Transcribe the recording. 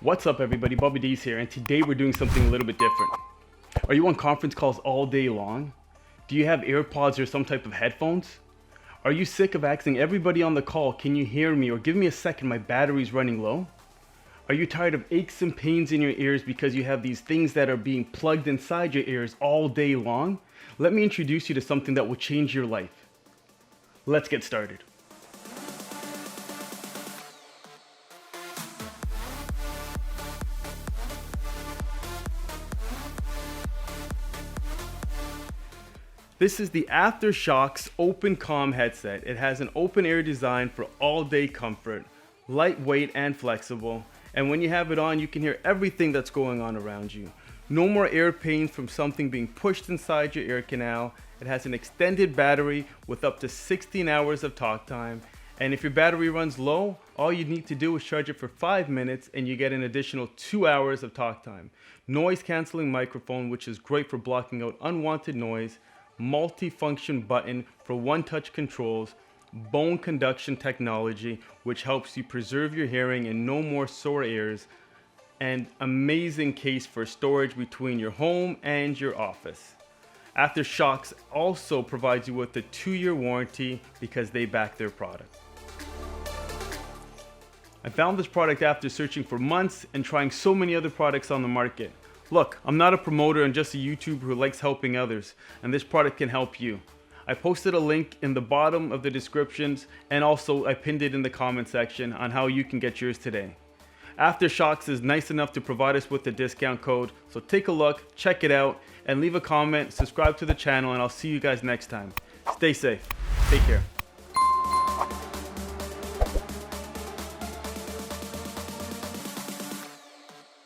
What's up everybody, BaBa Dees here, and today we're doing something a little bit different. Are you on conference calls all day long? Do you have AirPods or some type of headphones? Are you sick of asking everybody on the call, can you hear me, or give me a second, my battery's running low? Are you tired of aches and pains in your ears because you have these things that are being plugged inside your ears all day long? Let me introduce you to something that will change your life. Let's get started. This is the Aftershokz OPENCOMM headset. It has an open air design for all day comfort, lightweight and flexible. And when you have it on, you can hear everything that's going on around you. No more ear pains from something being pushed inside your ear canal. It has an extended battery with up to 16 hours of talk time. And if your battery runs low, all you need to do is charge it for 5 minutes and you get an additional 2 hours of talk time. Noise canceling microphone, which is great for blocking out unwanted noise. Multi-function button for one-touch controls, bone conduction technology which helps you preserve your hearing and no more sore ears, and amazing case for storage between your home and your office. Aftershokz also provides you with a 2-year warranty because they back their product. I found this product after searching for months and trying so many other products on the market. Look, I'm not a promoter and just a YouTuber who likes helping others, and this product can help you. I posted a link in the bottom of the descriptions, and also I pinned it in the comment section on how you can get yours today. Aftershokz is nice enough to provide us with a discount code, so take a look, check it out, and leave a comment, subscribe to the channel, and I'll see you guys next time. Stay safe. Take care.